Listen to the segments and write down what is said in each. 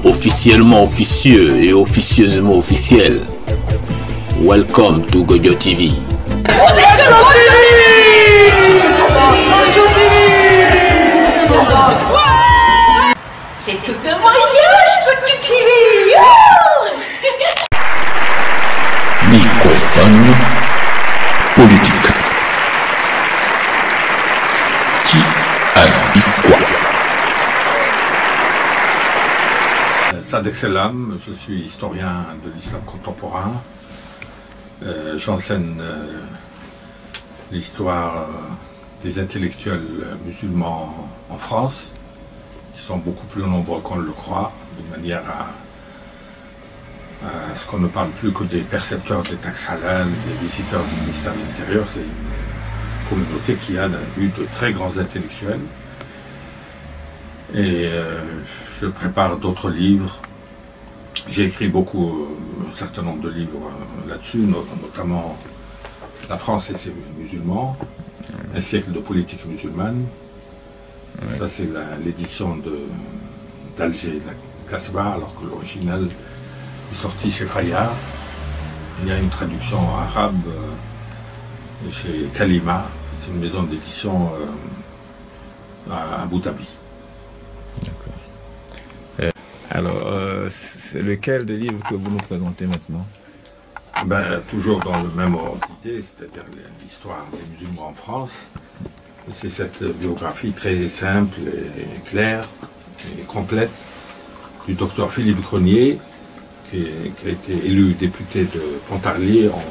officiellement officieux et officieusement officiel. Welcome to Gojo TV. C'est tout un mariage, Gojo TV. Microphone politique. Qui a dit quoi? Sadek Selam, je suis historien de l'islam contemporain. J'enseigne l'histoire des intellectuels musulmans en France, qui sont beaucoup plus nombreux qu'on le croit, de manière à ce qu'on ne parle plus que des percepteurs des taxes halal, des visiteurs du ministère de l'Intérieur. C'est une communauté qui a eu de très grands intellectuels. Et je prépare d'autres livres. J'ai écrit un certain nombre de livres là-dessus, notamment La France et ses musulmans, un siècle de politique musulmane. Ouais. Ça, c'est l'édition d'Alger, la Casbah, alors que l'original est sorti chez Fayard. Il y a une traduction arabe chez Kalima, c'est une maison d'édition à Abu Dhabi. D'accord. Alors, c'est lequel des livres que vous nous présentez maintenant? Toujours dans le même ordre d'idée, c'est-à-dire l'histoire des musulmans en France. C'est cette biographie très simple et claire et complète du docteur Philippe Grenier, qui a été élu député de Pontarlier en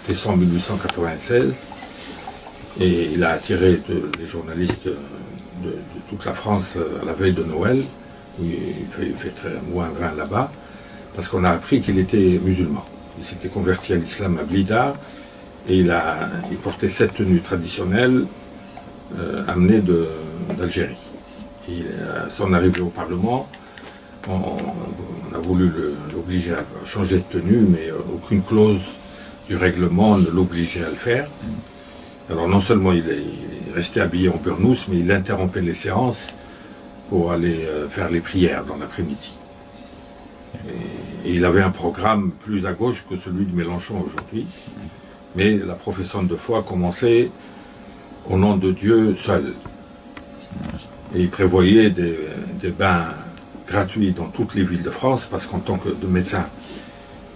décembre 1896. Et il a attiré les journalistes de toute la France à la veille de Noël, où il fait moins 20 là-bas, parce qu'on a appris qu'il était musulman. Il s'était converti à l'islam à Blida, et il portait cette tenue traditionnelle amenée d'Algérie. À son arrivée au Parlement, on a voulu l'obliger à changer de tenue, mais aucune clause du règlement ne l'obligeait à le faire. Alors non seulement il est resté habillé en burnous, mais il interrompait les séances pour aller faire les prières dans l'après-midi. Et il avait un programme plus à gauche que celui de Mélenchon aujourd'hui, mais la profession de foi commençait au nom de Dieu seul. Et il prévoyait des bains gratuits dans toutes les villes de France, parce qu'en tant que médecin,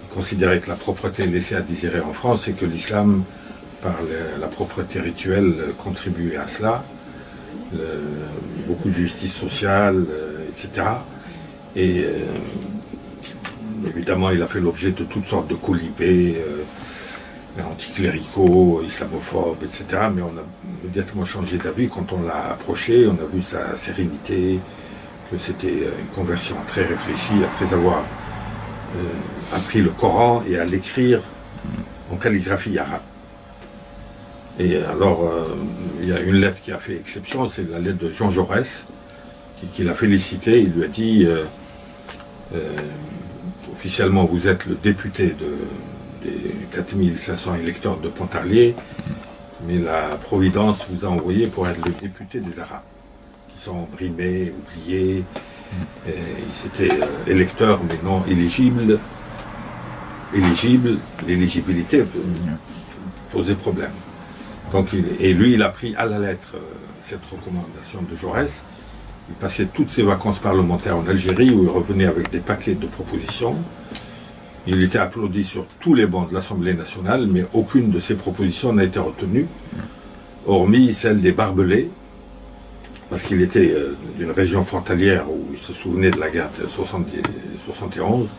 il considérait que la propreté laissait à désirer en France et que l'islam, par la propreté rituelle, contribuait à cela. Beaucoup de justice sociale, etc. Et évidemment, il a fait l'objet de toutes sortes de colibés anticléricaux, islamophobes, etc. Mais on a immédiatement changé d'avis quand on l'a approché. On a vu sa sérénité, que c'était une conversion très réfléchie après avoir appris le Coran et à l'écrire en calligraphie arabe. Et alors, il y a une lettre qui a fait exception, c'est la lettre de Jean Jaurès, qui l'a félicité. Il lui a dit officiellement, vous êtes le député des 4500 électeurs de Pontarlier, mais la Providence vous a envoyé pour être le député des Arabes, qui sont brimés, oubliés. Ils étaient électeurs, mais non éligibles. L'éligibilité posait problème. Donc, lui, il a pris à la lettre cette recommandation de Jaurès. Il passait toutes ses vacances parlementaires en Algérie, où il revenait avec des paquets de propositions. Il était applaudi sur tous les bancs de l'Assemblée nationale, mais aucune de ses propositions n'a été retenue, hormis celle des barbelés, parce qu'il était d'une région frontalière où il se souvenait de la guerre de 71.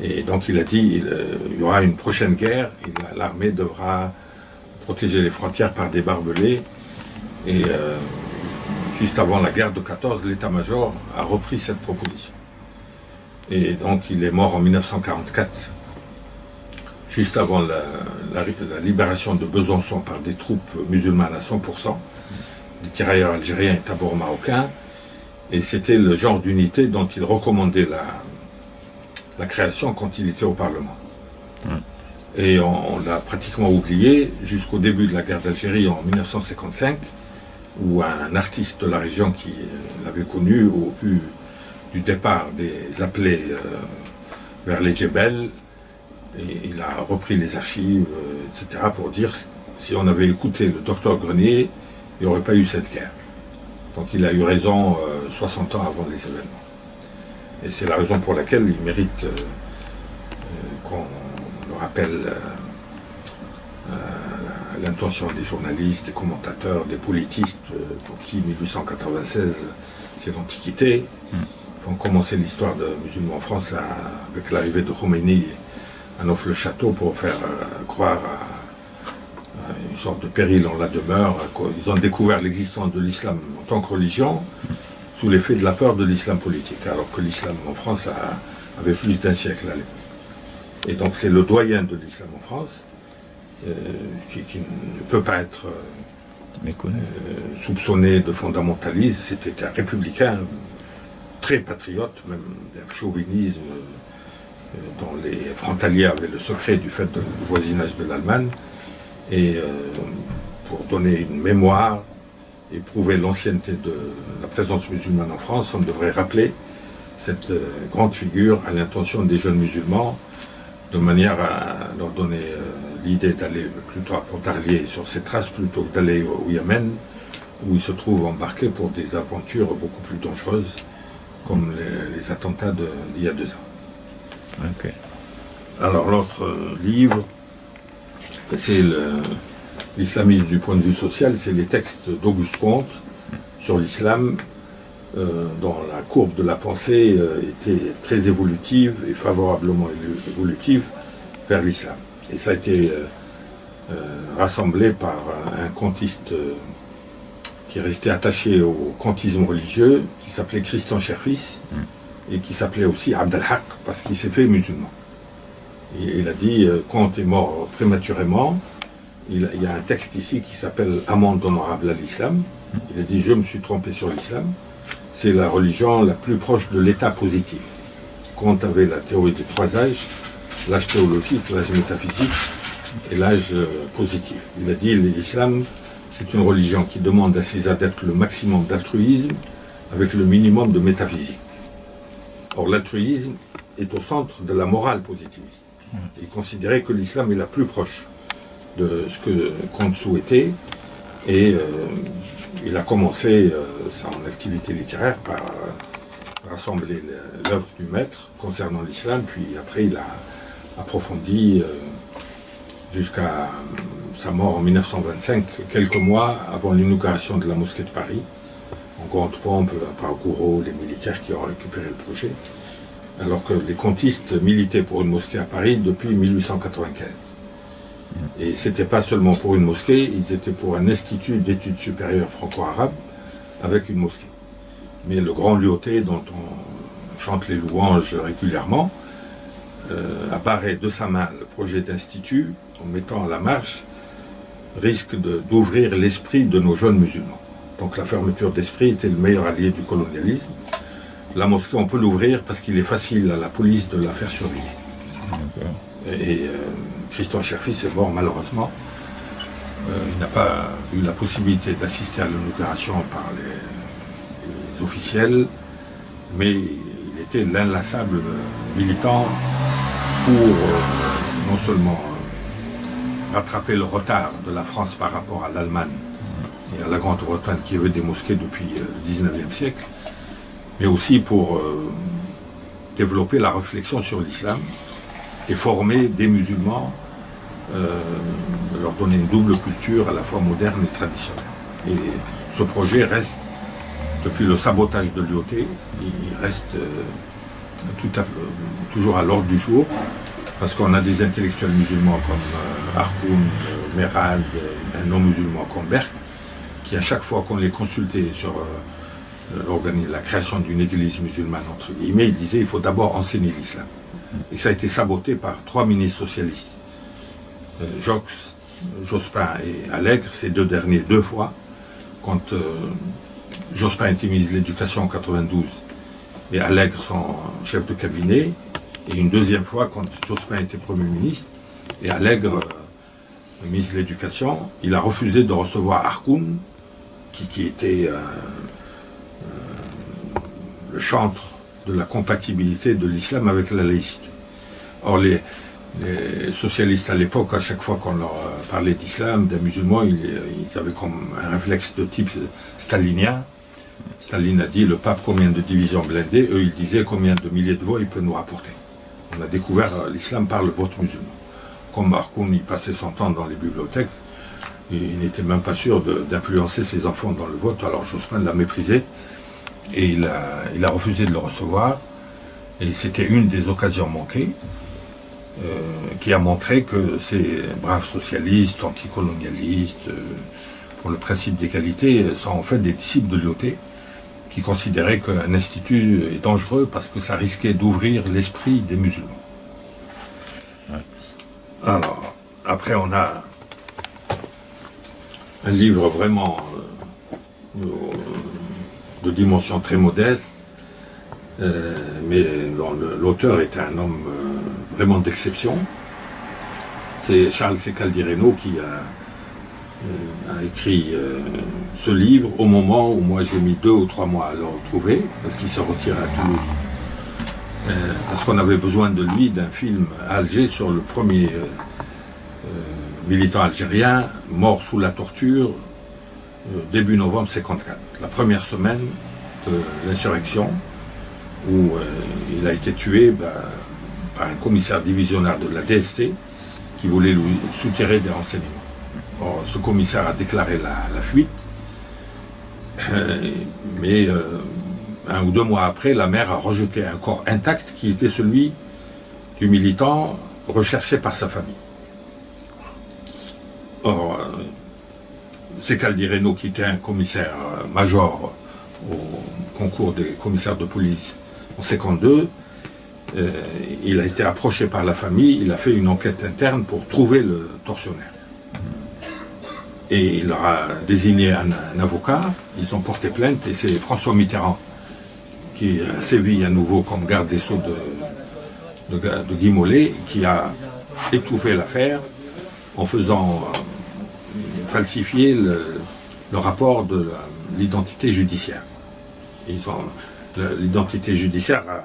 Et donc il a dit il y aura une prochaine guerre, l'armée devra protéger les frontières par des barbelés. Et juste avant la guerre de 14, l'état-major a repris cette proposition. Et donc il est mort en 1944, juste avant la libération de Besançon par des troupes musulmanes à 100%, des tirailleurs algériens et tabors marocains. Et c'était le genre d'unité dont il recommandait la création quand il était au Parlement. Et on l'a pratiquement oublié jusqu'au début de la guerre d'Algérie en 1955, où un artiste de la région qui l'avait connu au vu du départ des appelés vers les Djebel, et il a repris les archives, etc., pour dire si on avait écouté le docteur Grenier, il n'y aurait pas eu cette guerre. Donc il a eu raison 60 ans avant les événements. Et c'est la raison pour laquelle il mérite qu'on le rappelle l'intention des journalistes, des commentateurs, des politistes, pour qui 1896 c'est l'Antiquité. Ils ont commencé l'histoire de musulmans en France avec l'arrivée de Khomeini à Neuf-le-Château pour faire croire à une sorte de péril en la demeure. Ils ont découvert l'existence de l'islam en tant que religion sous l'effet de la peur de l'islam politique, alors que l'islam en France avait plus d'un siècle à l'époque. Et donc c'est le doyen de l'islam en France qui ne peut pas être soupçonné de fondamentalisme. C'était un républicain très patriote, même d'un chauvinisme dont les frontaliers avaient le secret du fait du voisinage de l'Allemagne. Et pour donner une mémoire et prouver l'ancienneté de la présence musulmane en France, on devrait rappeler cette grande figure à l'intention des jeunes musulmans, de manière à leur donner l'idée d'aller plutôt à Pontarlier sur ses traces plutôt que d'aller au Yémen, où ils se trouvent embarqués pour des aventures beaucoup plus dangereuses, comme les attentats d'il y a 2 ans. Okay. Alors l'autre livre, c'est l'islamisme du point de vue social, c'est les textes d'Auguste Comte sur l'islam, dont la courbe de la pensée était très évolutive et favorablement évolutive vers l'islam. Et ça a été rassemblé par un contiste qui est resté attaché au contisme religieux, qui s'appelait Christian Cherfis, et qui s'appelait aussi Abd al-Haq, parce qu'il s'est fait musulman. Et il a dit, Comte est mort prématurément. Il y a un texte ici qui s'appelle Amende honorable à l'islam. Il a dit, je me suis trompé sur l'islam. C'est la religion la plus proche de l'état positif. Comte avait la théorie des 3 âges, l'âge théologique, l'âge métaphysique et l'âge positif. Il a dit, l'islam, c'est une religion qui demande à ses adeptes le maximum d'altruisme avec le minimum de métaphysique. Or, l'altruisme est au centre de la morale positiviste. Il considérait que l'islam est la plus proche de ce que Comte souhaitait, et il a commencé son activité littéraire par rassembler l'œuvre du maître concernant l'islam, puis après il a approfondi jusqu'à sa mort en 1925, quelques mois avant l'inauguration de la mosquée de Paris, en grande pompe par Gouraud, les militaires qui ont récupéré le projet, alors que les comtistes militaient pour une mosquée à Paris depuis 1895. Et ce n'était pas seulement pour une mosquée, ils étaient pour un institut d'études supérieures franco-arabes avec une mosquée. Mais le grand Lyautey, dont on chante les louanges régulièrement, a barré de sa main le projet d'institut en mettant à la marche, risque d'ouvrir l'esprit de nos jeunes musulmans. Donc la fermeture d'esprit était le meilleur allié du colonialisme. La mosquée, on peut l'ouvrir parce qu'il est facile à la police de la faire surveiller. Et Christian Cherfis est mort malheureusement. Il n'a pas eu la possibilité d'assister à l'inauguration par les officiels, mais il était l'inlassable militant pour non seulement rattraper le retard de la France par rapport à l'Allemagne et à la Grande-Bretagne qui avait des mosquées depuis le 19e siècle, mais aussi pour développer la réflexion sur l'islam et former des musulmans, leur donner une double culture à la fois moderne et traditionnelle. Et ce projet reste, depuis le sabotage de Lyautey, il reste toujours à l'ordre du jour, parce qu'on a des intellectuels musulmans comme Harkoun, Merad, un non-musulman comme Berck, qui à chaque fois qu'on les consultait sur la création d'une église musulmane, entre guillemets, ils disaient qu'il faut d'abord enseigner l'islam. Et ça a été saboté par 3 ministres socialistes, Jox, Jospin et Allègre, ces 2 derniers 2 fois, quand Jospin était ministre de l'Éducation en 92 et Allègre son chef de cabinet, et une 2e fois quand Jospin était Premier ministre et Allègre ministre de l'Éducation, il a refusé de recevoir Harkoun, qui était le chantre de la compatibilité de l'islam avec la laïcité. Or, les socialistes à l'époque, à chaque fois qu'on leur parlait d'islam, des musulmans, ils avaient comme un réflexe de type stalinien. Staline a dit, le pape, combien de divisions blindées? Eux, ils disaient, combien de milliers de voix il peut nous rapporter? On a découvert l'islam par le vote musulman. Comme Marcoun, il passait son temps dans les bibliothèques, il n'était même pas sûr d'influencer ses enfants dans le vote, alors Jospin l'a méprisé, et il a refusé de le recevoir, et c'était une des occasions manquées, qui a montré que ces braves socialistes, anticolonialistes, pour le principe d'égalité, sont en fait des disciples de Lyautey, qui considéraient qu'un institut est dangereux parce que ça risquait d'ouvrir l'esprit des musulmans. Ouais. Alors, après on a un livre vraiment de dimension très modeste, mais l'auteur était un homme vraiment d'exception. C'est Charles C. Caldireno qui a écrit ce livre au moment où moi j'ai mis 2 ou 3 mois à le retrouver, parce qu'il se retire à Toulouse. Parce qu'on avait besoin de lui, d'un film à Alger sur le premier militant algérien mort sous la torture début novembre 1954, la première semaine de l'insurrection, où il a été tué par un commissaire divisionnaire de la DST qui voulait lui soutirer des renseignements. Or, ce commissaire a déclaré la fuite, mais 1 ou 2 mois après, la mère a rejeté un corps intact qui était celui du militant recherché par sa famille. Or, c'est Caldireno qui était un commissaire major au concours des commissaires de police en 1952. Il a été approché par la famille, il a fait une enquête interne pour trouver le tortionnaire. Et il leur a désigné un avocat, ils ont porté plainte, et c'est François Mitterrand qui a sévi à nouveau comme garde des Sceaux de Guy Mollet, qui a étouffé l'affaire en faisant falsifier le rapport de l'identité judiciaire. L'identité judiciaire a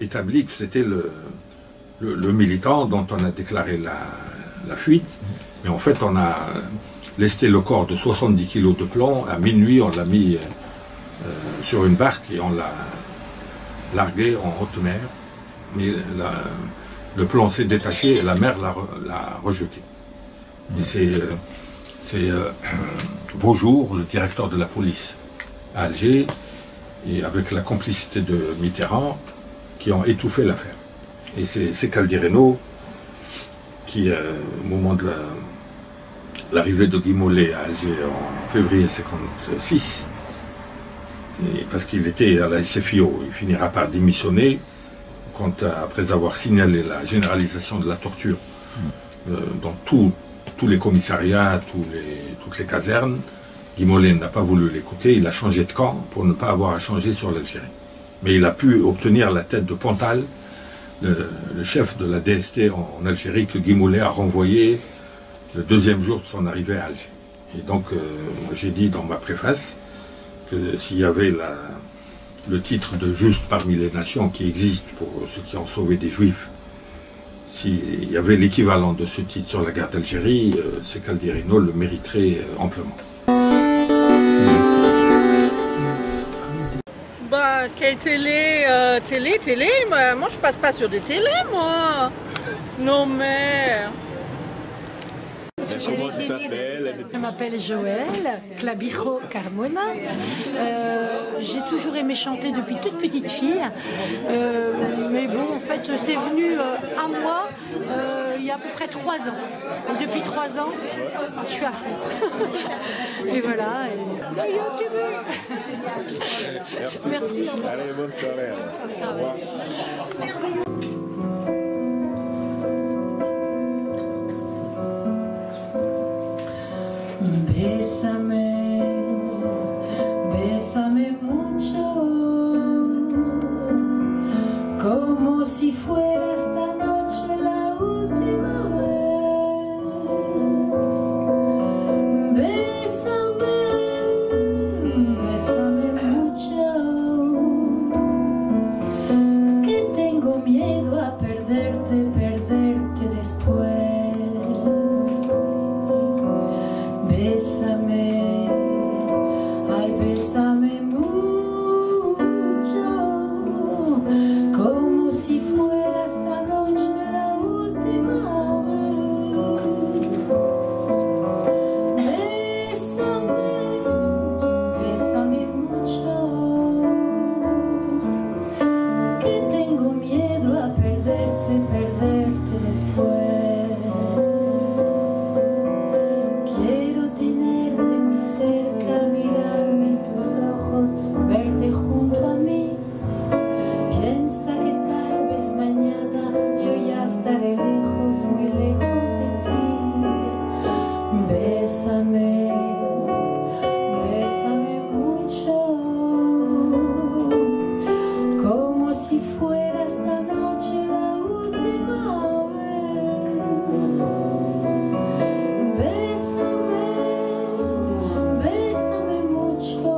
établi que c'était le militant dont on a déclaré la fuite, mais en fait on a lesté le corps de 70 kg de plomb. À minuit, on l'a mis sur une barque et on l'a largué en haute mer. Mais le plomb s'est détaché et la mer l'a rejeté. Et c'est Beaujour, le directeur de la police à Alger, et avec la complicité de Mitterrand, qui ont étouffé l'affaire. Et c'est Caldireno qui, au moment de l'arrivée de Guy Mollet à Alger en février 1956, parce qu'il était à la SFIO, il finira par démissionner après avoir signalé la généralisation de la torture dans tous les commissariats, toutes les casernes. Guy Mollet n'a pas voulu l'écouter, il a changé de camp pour ne pas avoir à changer sur l'Algérie. Mais il a pu obtenir la tête de Pontal, le chef de la DST en Algérie, que Guy Mollet a renvoyé le 2e jour de son arrivée à Alger. Et donc, j'ai dit dans ma préface que s'il y avait le titre de Juste parmi les nations qui existe pour ceux qui ont sauvé des Juifs, s'il y avait l'équivalent de ce titre sur la guerre d'Algérie, c'est Caldireno le mériterait amplement. Bah, quelle télé, moi je passe pas sur des télés, moi. Non mais... Comment tu t'appelles? Je m'appelle Joël Clabijo Carmona. J'ai toujours aimé chanter depuis toute petite fille. Mais bon, en fait, c'est venu à moi il y a à peu près 3 ans. Et depuis 3 ans, je suis à fond. Et voilà. D'ailleurs, tu veux. Merci. Allez, bonne soirée. Au revoir. Bésame mucho, como si fuera esta noche la última vez. Bésame mucho. Bésame, ay, bésame mucho, como si fuera esta noche la última vez. Bésame, bésame mucho, que tengo miedo a perderte, perderte después. Quiero tenerte muy cerca, mirarme en tus ojos, verte junto a mí. Piensa que tal vez mañana yo ya estaré lejos, muy lejos de ti. Bésame, bésame mucho, como si fuera esta noche la última vez. Bésame, bésame mucho,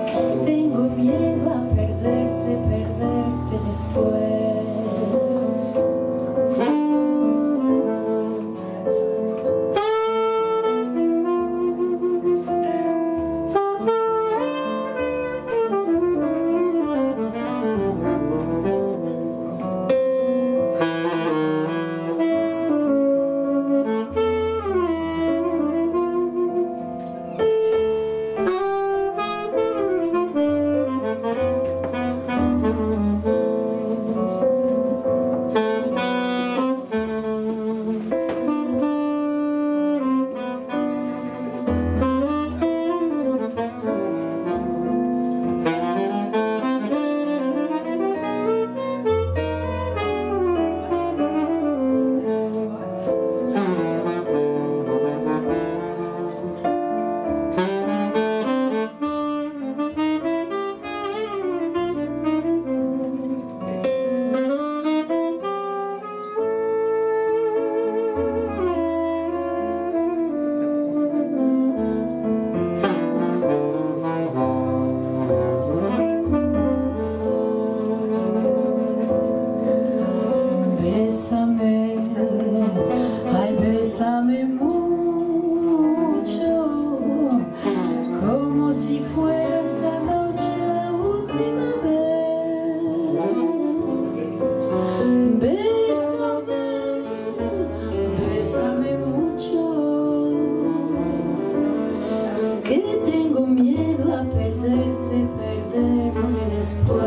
que tengo miedo a perderte, perderte después. Bésame, ay, bésame mucho, como si fuera esta noche la última vez. Bésame, bésame mucho, que tengo miedo a perderte, perderte después.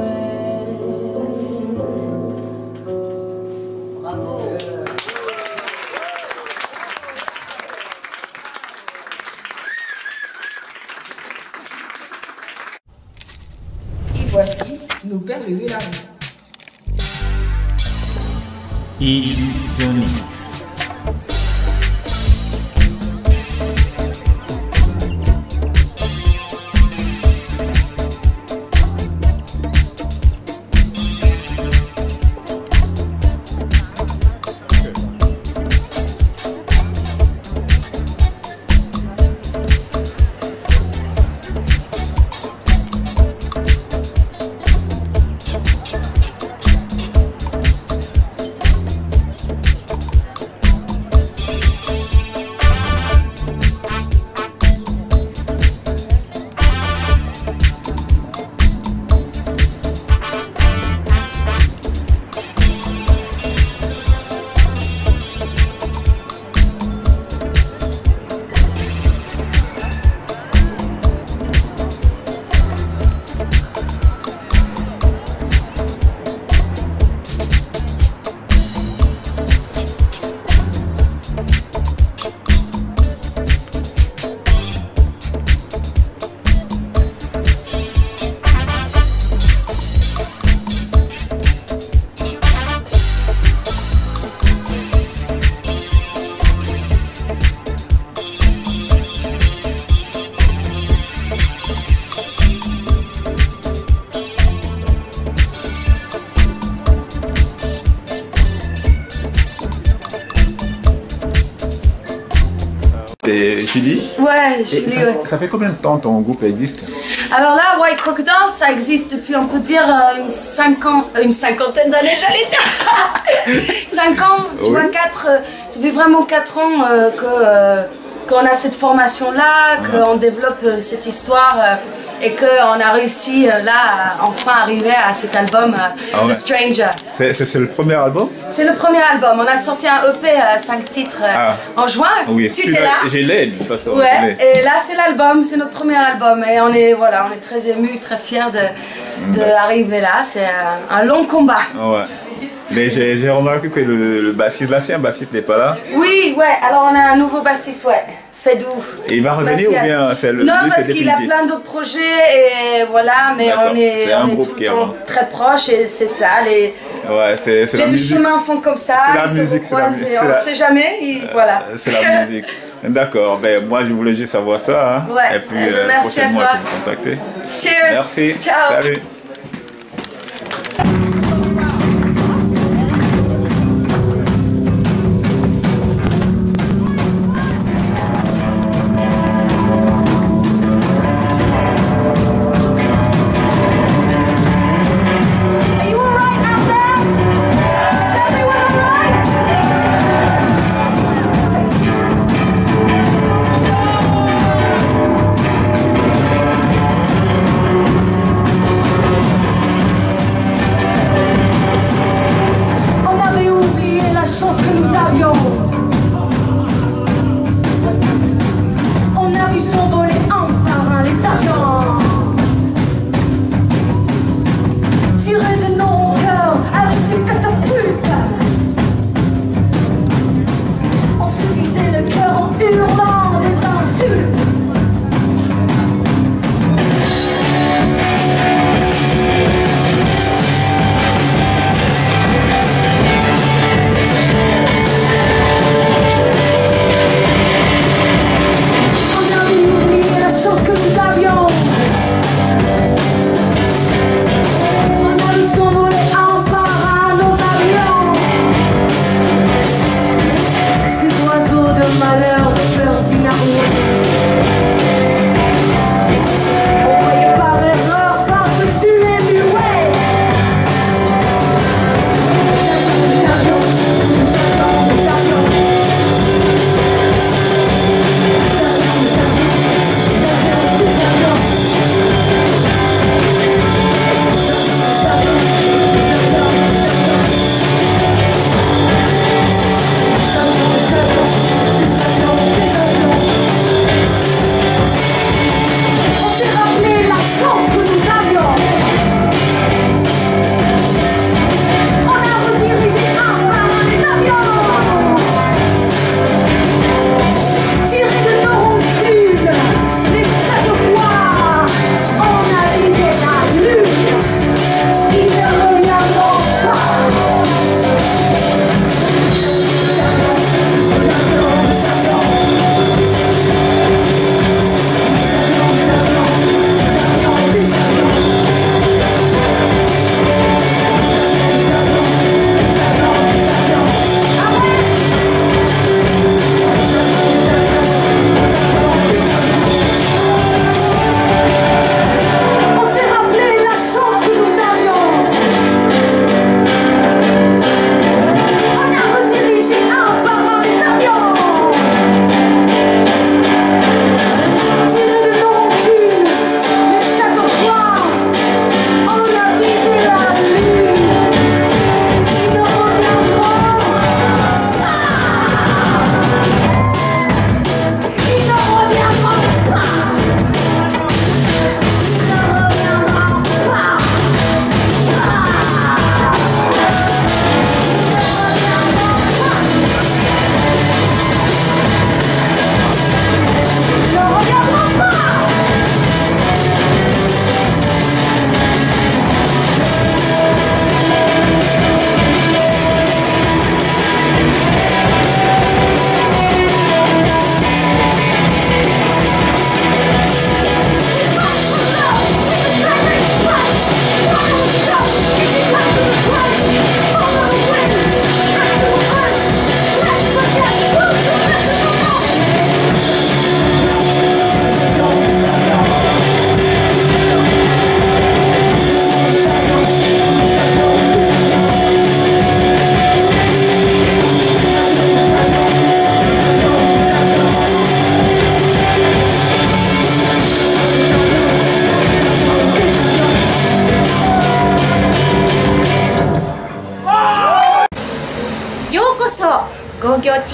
Et voici nos perles de l'amour. Illusionniste. C'est Julie? Ouais, Julie, ouais. Ça fait combien de temps ton groupe existe? Alors là, White Crocodile, ça existe depuis, on peut dire, une cinquantaine d'années, j'allais dire. 5 ans, tu vois, ça fait vraiment 4 ans qu'on a cette formation-là, qu'on développe cette histoire et qu'on a réussi là, à enfin arriver à cet album, The Stranger. C'est le premier album? C'est le premier album. On a sorti un EP, 5 titres en juin. Oui, tu étais là. J'ai l'air de toute façon. Ouais, et là c'est l'album, c'est notre premier album. Et on est très émus, très fiers d'arriver là. C'est un long combat. Ouais. Mais j'ai remarqué que le bassiste, l'ancien bassiste n'est pas là. Oui, ouais, alors on a un nouveau bassiste, ouais. Fedou. Et il va revenir ou bien c'est le... Non, parce qu'il a plein d'autres projets et voilà, mais on est tout le temps très proches et c'est ça, les chemins font comme ça, ils se recroisent et on ne sait jamais, voilà. C'est la musique. D'accord, ben, moi je voulais juste savoir ça, hein. Ouais. Et puis merci à toi. Me contacter. Cheers. Merci. Ciao. Salut.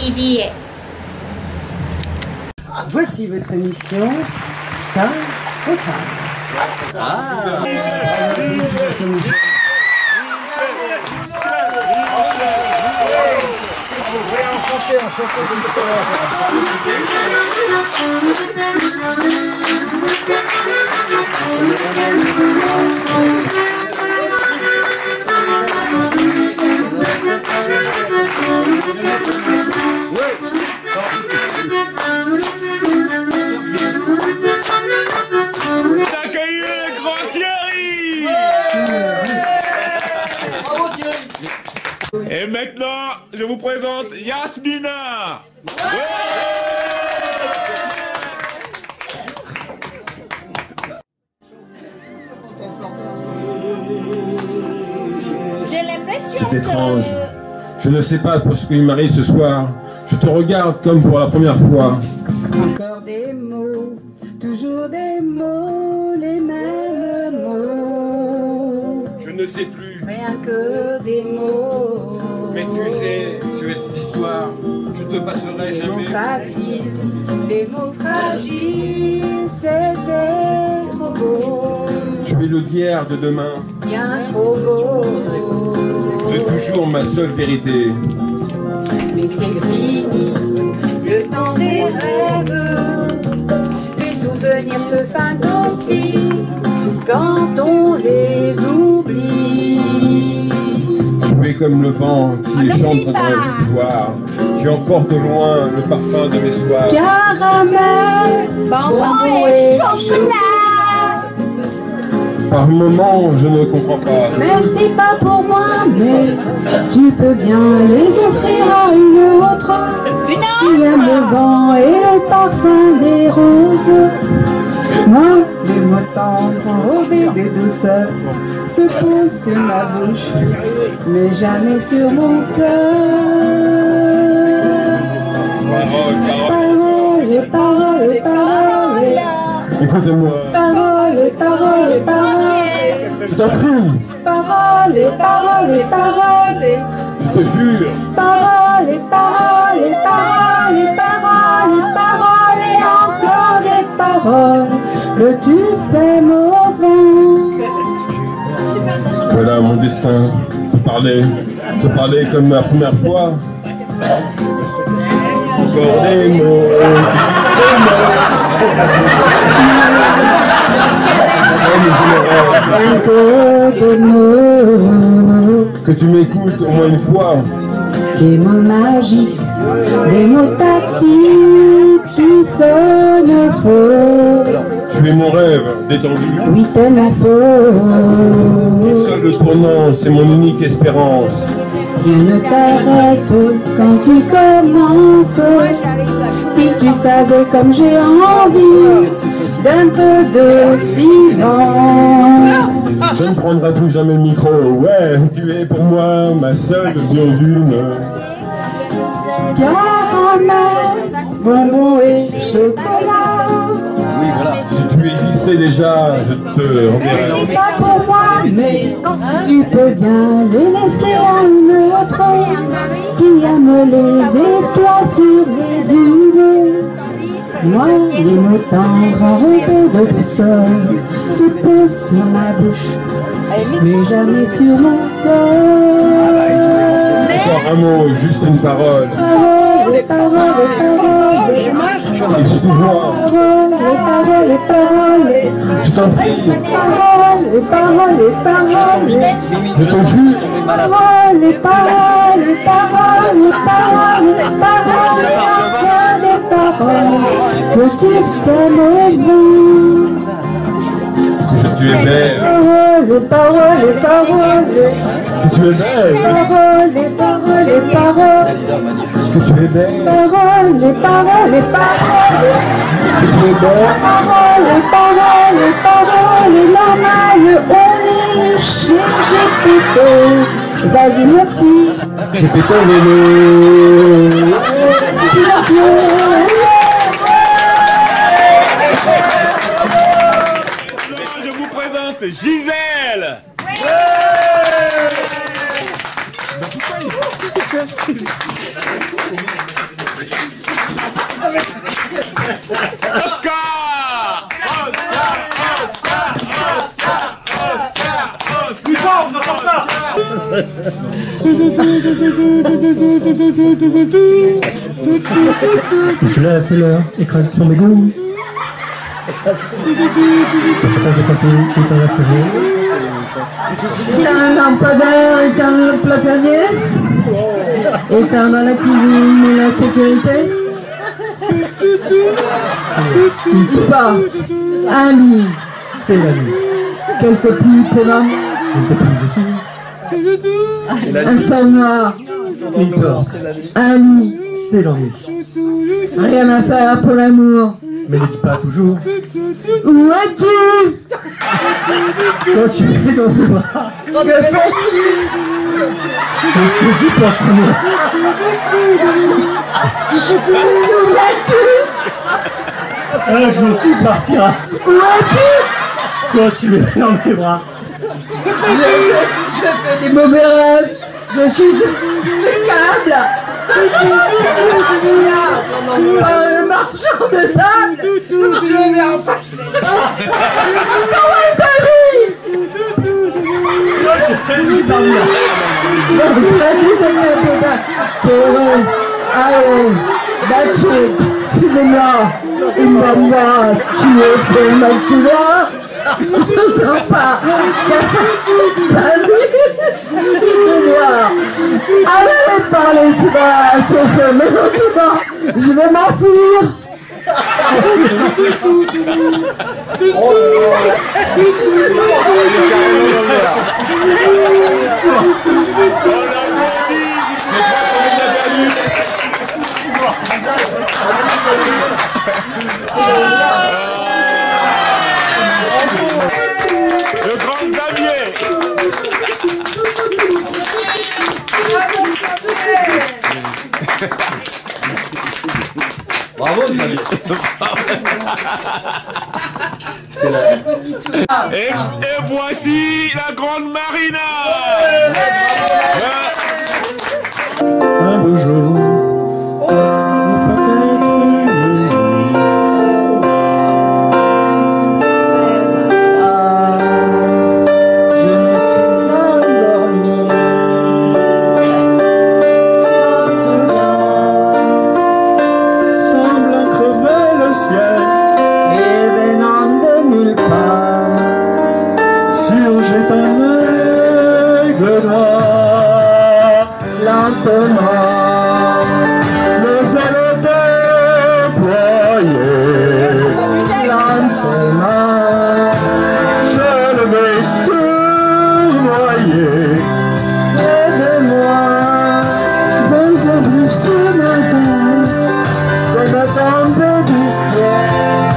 TV. Voici votre émission Star Total. Et maintenant, je vous présente Yasmina. J'ai l'impression C'est étrange. Je ne sais pas pour ce qu'il m'arrive ce soir. Je te regarde comme pour la première fois. Encore des mots, toujours des mots, les mêmes mots. Je ne sais plus. Rien que des mots. Mais tu sais, sur cette histoire, je te passerai Des jamais. mots faciles, des mots fragiles, c'était trop beau. Tu es le d'hier, de demain, Bien trop beau. de toujours ma seule vérité. Mais c'est fini, le temps des rêves. Les souvenirs se fanent aussi quand on les oublie. Tu es comme le vent qui chante dans le pouvoir. Tu emportes au loin le parfum de mes soirs. Caramel, bonbon et chocolat. Par moments, je ne comprends pas. Merci pas pour moi, mais tu peux bien les offrir à une autre. Qui aime le vent et le parfum des roses. Moi, les mots tendres enrobés de douceur se posent sur ma bouche, mais jamais sur mon cœur. Paroles, paroles, paroles. Écoute-moi. Paroles, paroles, paroles. Je t'en prie. Paroles, paroles, paroles. Je te jure. Paroles, paroles, paroles, paroles, paroles et encore des paroles que tu sèmes au vent. Voilà mon destin. Te parler comme la première fois. Encore des mots. Encore des mots. Que tu m'écoutes au moins une fois. Des mots magiques, des mots tactiques qui sonnent faux. Tu es mon rêve détendu. Oui, tellement faux. Seul le tournant, c'est mon unique espérance. Rien ne t'arrête quand tu commences. Si tu savais comme j'ai envie d'un peu de silence. Je ne prendrai plus jamais le micro. Ouais, tu es pour moi ma seule violune. Caramel, bonbon et chocolat. Oui, voilà. Si tu existais déjà, je te enverrai. C'est pas pour moi, mais tu peux bien les laisser à une autre qui aime les étoiles sur les dunes. Moi, les mots tendres enrobés de douceur se posent sur ma bouche, mais jamais sur mon cœur. Encore un mot, juste une parole. Paroles, paroles, paroles. Excuse-moi. Paroles, paroles. Je t'en prie. Paroles, paroles, paroles. Je t'en jure. Paroles, paroles, paroles, paroles, paroles, encore des paroles que tu sèmes au vent. Que tu es belle. Paroles, paroles, paroles. Que tu es belle. Paroles, paroles, paroles. Que tu es belle. Paroles, paroles, paroles. Que tu es belle. Paroles, paroles, paroles. Normal, on est chez Gépito. Vas-y mon petit. J'ai fait ton vélo. Je vous présente Gisèle. Oscar! Celui-là, c'est l'heure. Écrase son bégon. Éteins la lampadaire, éteins le plafonnier, éteins dans la cuisine et la sécurité. Dis pas, ami, c'est la nuit. quelque pluie prudent, Je ne sais plus où je suis. un sol noir, Une porte. un lit, C'est l'ennui. rien à faire pour l'amour. Mais ne dis pas toujours. Où es-tu? Quand tu es dans mes bras, Que fais-tu? est-ce que tu penses à moi? Où es-tu? Un jour tu partiras. Où es-tu? Quand tu es dans mes bras. Je fais des mauvais rêves. Je suis impeccable. Par le marchand de sable, je vais en passer. Comment est Paris? C'est vrai. Allez, battu, fumez-moi. Une m'embrasse, tu es fait mal tout là. Je sens pas. Il est noir. Arrêtez de parler, c'est pas sauf mais maintenant, je vais m'enfuir. Le grand Xavier. Bravo Xavier. C'est la... Et voici la grande Marina. Un beau jour, ou peut-être une nuit, Je me suis endormie dans ce semblant crever le ciel, et venant de nulle part, surgit un aigle noir, lentement. les ailes déployées, Lentement, je le vais tournoyer. près de moi, Mais un bruissement matin, comme la tombée du ciel,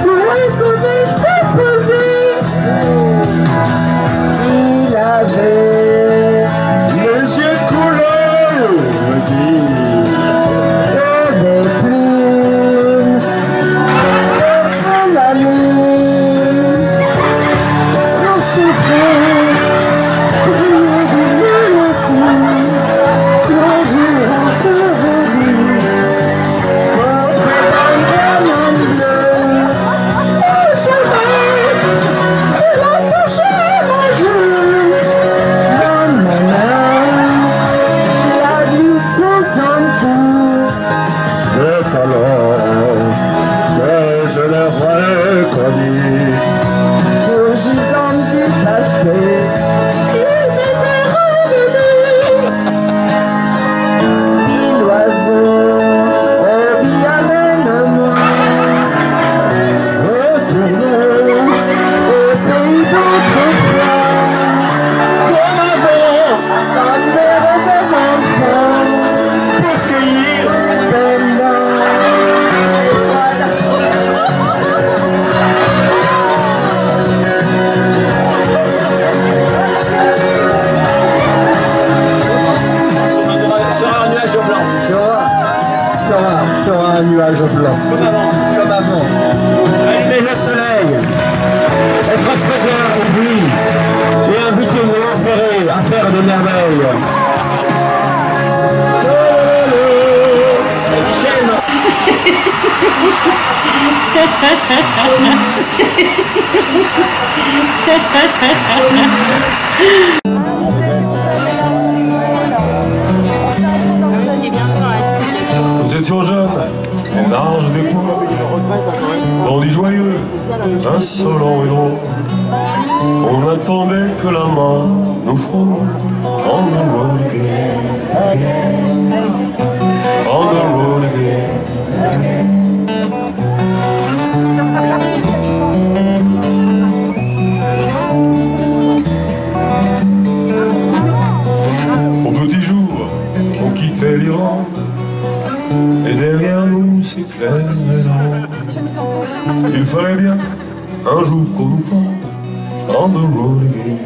pour les sauver s'est posé. Il avait les yeux couleur gris, et des plumes dans la nuit. dans son front, brillait du le fond, plongé encore en lui. Auprès d'un diamant bleu, au sommet, il a touché mon genou. Dans mes mains, il a glissé son cou. C'est alors que je l'ai reconnu. Surgissant du passé, il m'était revenu. Dit l'oiseau, oh vie amène-moi, Retournons au pays d'autrefois, comme avant dans mes rêves d'enfant, pour cueillir pendant l'étoile. Sera un nuage blanc. sera un nuage blanc. Comme avant. Allumer le soleil, être faiseur au bruit et inviter Léon Ferré à faire des merveilles. Michel Nous étions jeunes, et larges d'épaules, bandits joyeux, insolents et drôles. On attendait que la main nous frôle. On the road again, on the road again. Au petit jour, on quittait l'Iran, et derrière nous s'éclairait la ronde. Il fallait bien un jour qu'on nous pende. On the road again,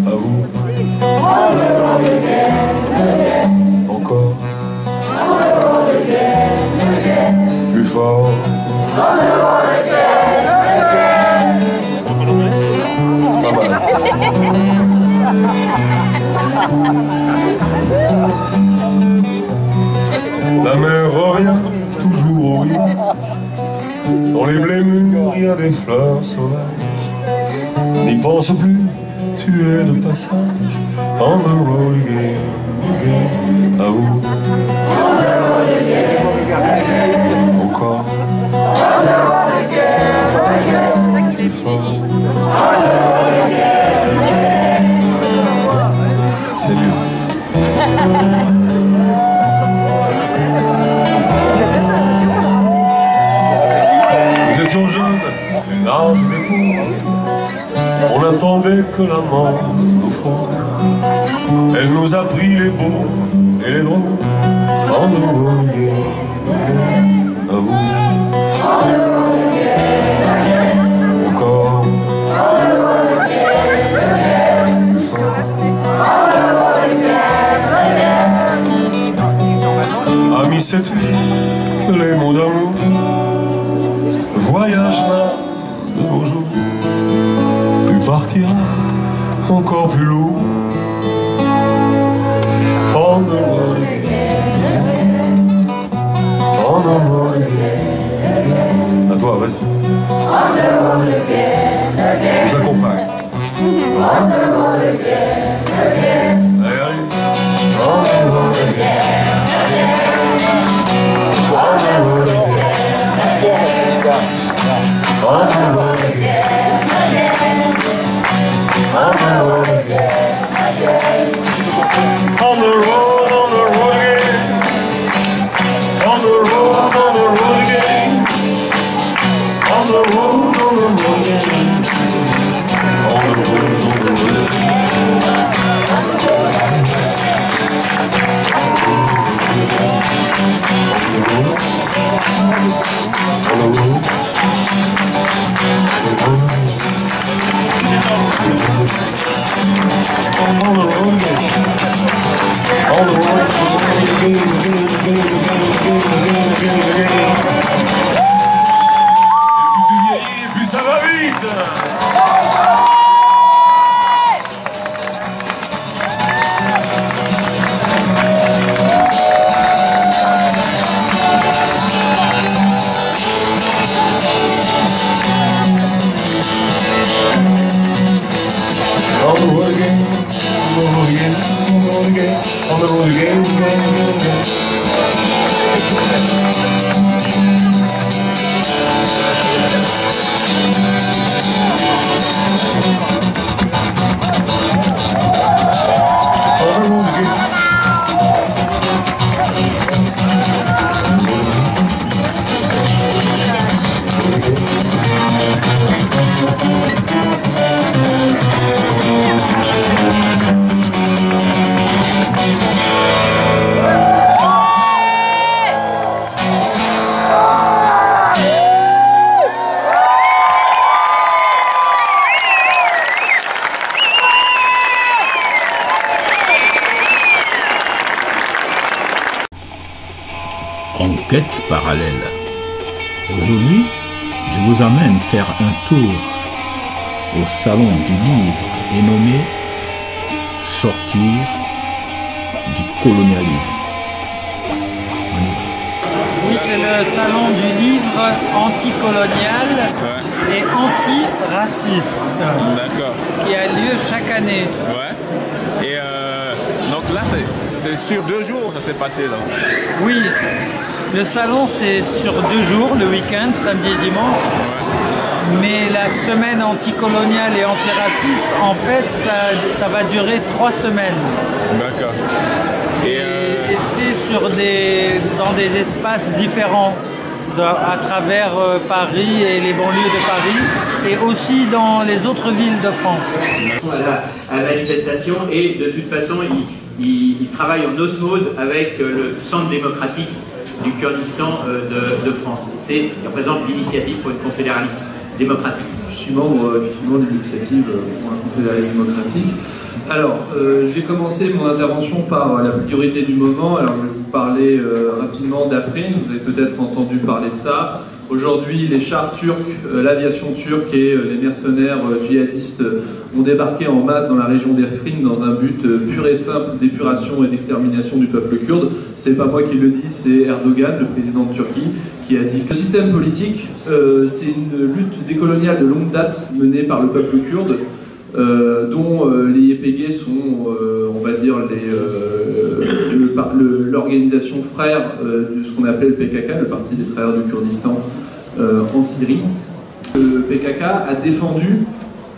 à vous. Encore. Plus fort. C'est pas mal. La mer revient toujours au rivage. Dans les blés mûrs, il y a des fleurs sauvages. N'y pense plus, tu es de passage. On the road again, again, à vous. Encore. Plus fort. C'est mieux. Nous étions jeunes, et larges d'épaules. On attendait que la mort nous frôle. Elle nous a pris les beaux et les drôles. On the road again, again, à vous. Encore. Plus fort. Amis, sais-tu que les mots d'amour voyagent là de nos jours? Partira encore plus lourd. On the road again, on the road again. À toi, vas-y. On the road again, nous accompagne. On the road again. Allez, allez. On the road again. On the road again. On the road again. On the road again, on the road, on the road again, on the road, on the road again, on the road, on the road again, on the road, on the road Et puis ça va vite. On the road again, on the road again, on the road again, on the road again, again. Enquête parallèle. Aujourd'hui, je vous emmène faire un tour au salon du livre dénommé Sortir du colonialisme. Oui, c'est le le salon du livre anticolonial et antiraciste. D'accord. Qui a lieu chaque année. Ouais. Et donc là, c'est sur 2 jours que ça s'est passé là. Oui. Le salon, c'est sur 2 jours, le week-end, samedi et dimanche. Ouais. Mais la semaine anticoloniale et antiraciste, en fait, ça va durer 3 semaines. D'accord. Et c'est dans des espaces différents, à travers Paris et les banlieues de Paris, et aussi dans les autres villes de France. À la manifestation, et de toute façon, il travaille en osmose avec le Centre démocratique du Kurdistan de France. Il représente l'initiative pour une confédéralisme démocratique. Je suis membre effectivement de l'initiative pour un confédéralisme démocratique. Alors, j'ai commencé mon intervention par la priorité du moment. Alors, je vais vous parler rapidement d'Afrin. Vous avez peut-être entendu parler de ça. Aujourd'hui, les chars turcs, l'aviation turque et les mercenaires djihadistes ont débarqué en masse dans la région d'Afrin dans un but pur et simple d'épuration et d'extermination du peuple kurde. C'est pas moi qui le dis, c'est Erdogan, le président de Turquie, qui a dit que le système politique, c'est une lutte décoloniale de longue date menée par le peuple kurde, dont les YPG sont, on va dire, l'organisation frère de ce qu'on appelle le PKK, le Parti des Travailleurs du Kurdistan en Syrie. Le PKK a défendu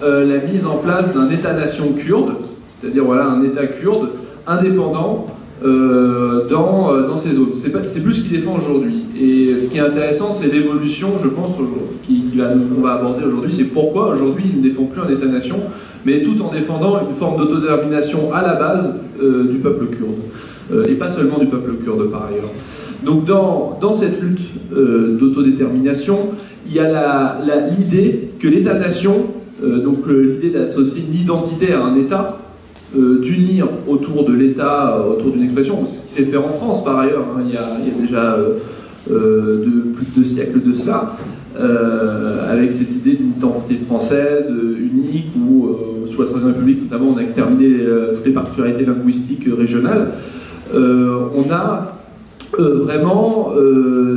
la mise en place d'un État-nation kurde, c'est-à-dire voilà, un État kurde indépendant dans ces zones. C'est plus ce qu'il défend aujourd'hui. Et ce qui est intéressant, c'est l'évolution, je pense, qu'on va aborder aujourd'hui. C'est pourquoi aujourd'hui il ne défend plus un État-nation, mais tout en défendant une forme d'autodétermination à la base du peuple kurde. Et pas seulement du peuple kurde par ailleurs. Donc dans cette lutte d'autodétermination, il y a l'idée que l'État-nation, donc l'idée d'associer une identité à un État, d'unir autour de l'État, autour d'une expression, ce qui s'est fait en France par ailleurs, hein, il y a déjà plus de 2 siècles de cela, avec cette idée d'une identité française unique, où sous la Troisième République notamment on a exterminé toutes les particularités linguistiques régionales. On a vraiment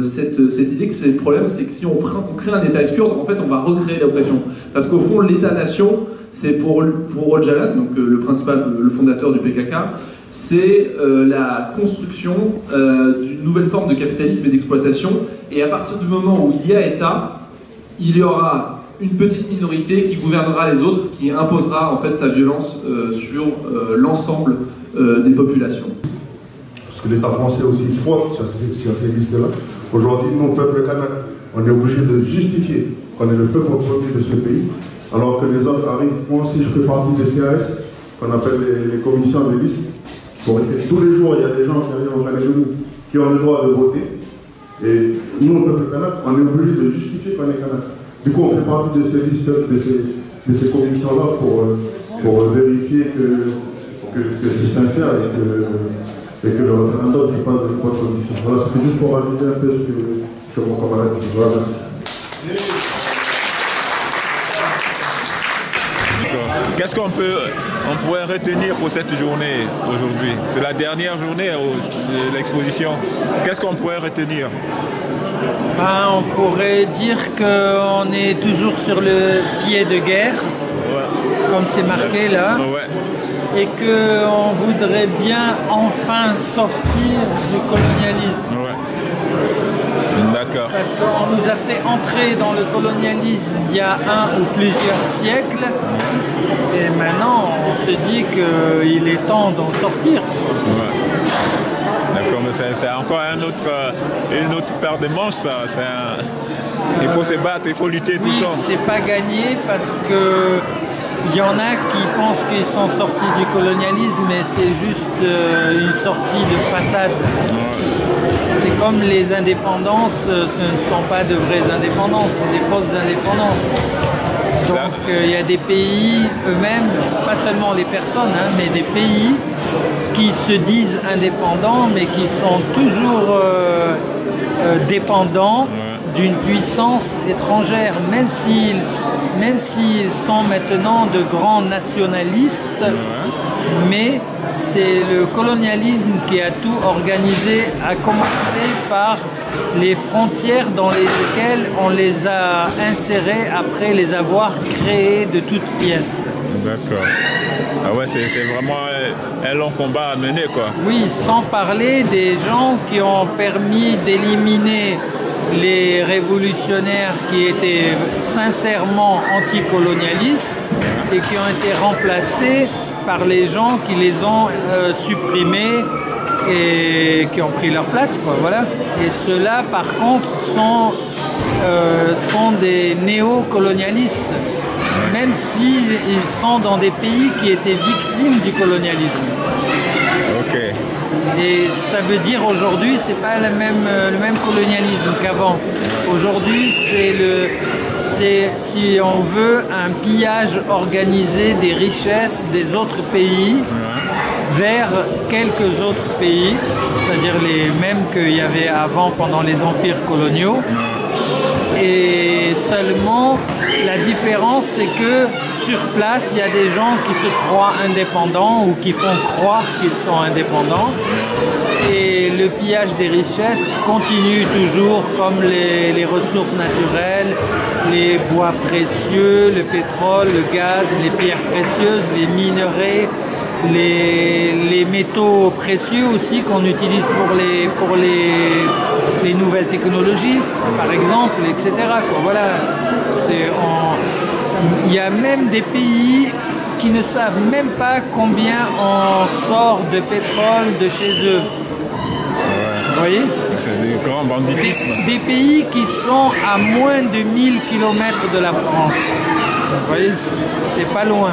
cette idée que le problème, c'est que si on crée un État kurde, en fait on va recréer l'oppression. Parce qu'au fond, l'État-nation, c'est pour Öcalan, donc le fondateur du PKK, c'est la construction d'une nouvelle forme de capitalisme et d'exploitation. Et à partir du moment où il y a État, il y aura une petite minorité qui gouvernera les autres, qui imposera en fait sa violence sur l'ensemble des populations. Parce que l'État français aussi faute sur ces listes-là. Aujourd'hui, nous, peuple kanak, on est obligé de justifier qu'on est le peuple premier de ce pays, alors que les autres arrivent. Moi aussi, je fais partie des CAS, qu'on appelle les commissions de liste. Tous les jours, il y a des gens qui arrivent en Calédonie qui ont le droit de voter. Et nous, le peuple kanak, on est obligé de justifier qu'on est kanak. Du coup, on fait partie de ces listes, de ces commissions-là pour vérifier que c'est sincère et que le référendum n'est pas de bonnes conditions. Voilà, c'est juste pour rajouter un peu ce que mon camarade dit. Voilà, merci. Qu'est-ce qu'on pourrait retenir pour cette journée aujourd'hui? C'est la dernière journée de l'exposition. Qu'est-ce qu'on pourrait retenir? On pourrait dire qu'on est toujours sur le pied de guerre, comme c'est marqué là, et qu'on voudrait bien enfin sortir du colonialisme. D'accord. Parce qu'on nous a fait entrer dans le colonialisme il y a 1 ou plusieurs siècles, et maintenant on se dit qu'il est temps d'en sortir. D'accord, mais c'est encore une autre paire de manches, ça. Il faut se battre, il faut lutter tout le temps. Oui, c'est pas gagné parce que il y en a qui pensent qu'ils sont sortis du colonialisme, mais c'est juste une sortie de façade. C'est comme les indépendances, ce ne sont pas de vraies indépendances, c'est des fausses indépendances. Donc il y a des pays eux-mêmes, pas seulement les personnes, hein, mais des pays qui se disent indépendants, mais qui sont toujours dépendants d'une puissance étrangère, même s'ils sont maintenant de grands nationalistes, mais c'est le colonialisme qui a tout organisé, à commencer par les frontières dans lesquelles on les a insérées après les avoir créées de toutes pièces. D'accord. Ah ouais, c'est vraiment un long combat à mener, quoi. Oui, sans parler des gens qui ont permis d'éliminer les révolutionnaires qui étaient sincèrement anticolonialistes et qui ont été remplacés par les gens qui les ont supprimés et qui ont pris leur place, quoi, voilà. Et ceux-là, par contre, sont des néocolonialistes, même s'ils sont dans des pays qui étaient victimes du colonialisme. Ok. Et ça veut dire aujourd'hui, c'est pas le même colonialisme qu'avant. Aujourd'hui, c'est, si on veut, un pillage organisé des richesses des autres pays vers quelques autres pays, c'est-à-dire les mêmes qu'il y avait avant pendant les empires coloniaux. Et seulement, la différence, c'est que sur place, il y a des gens qui se croient indépendants ou qui font croire qu'ils sont indépendants. Et le pillage des richesses continue toujours, comme les ressources naturelles, les bois précieux, le pétrole, le gaz, les pierres précieuses, les minerais, les métaux précieux aussi qu'on utilise pour les nouvelles technologies, par exemple, etc. Voilà. Il y a même des pays qui ne savent même pas combien on sort de pétrole de chez eux. Vous voyez? C'est du grand banditisme. Des pays qui sont à moins de 1000 km de la France. Vous voyez? C'est pas loin.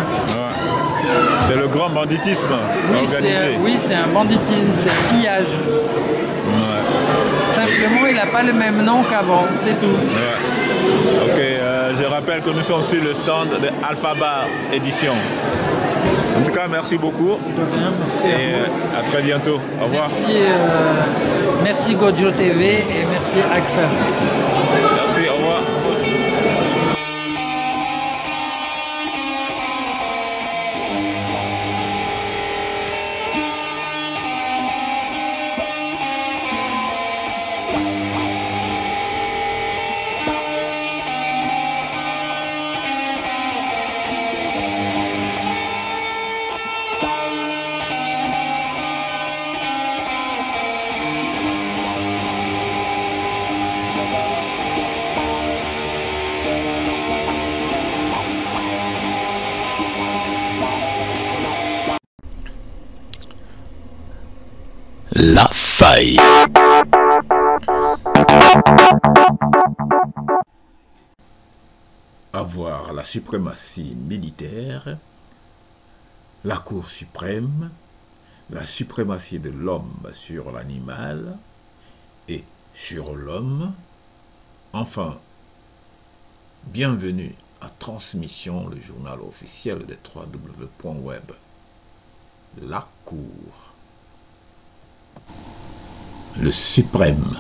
C'est le grand banditisme organisé. Oui, c'est un banditisme, c'est un pillage. Simplement, il n'a pas le même nom qu'avant, c'est tout. Ok, je rappelle que nous sommes sur le stand de Alphabar Édition. En tout cas, merci beaucoup. De rien, merci et à très bientôt. Au revoir. Merci Gojo TV et merci Hackfirst. Merci, au revoir. La faille. Avoir la suprématie militaire, la Cour suprême, la suprématie de l'homme sur l'animal et sur l'homme. Enfin, bienvenue à Transmission, le journal officiel des www.web. La Cour. Le suprême,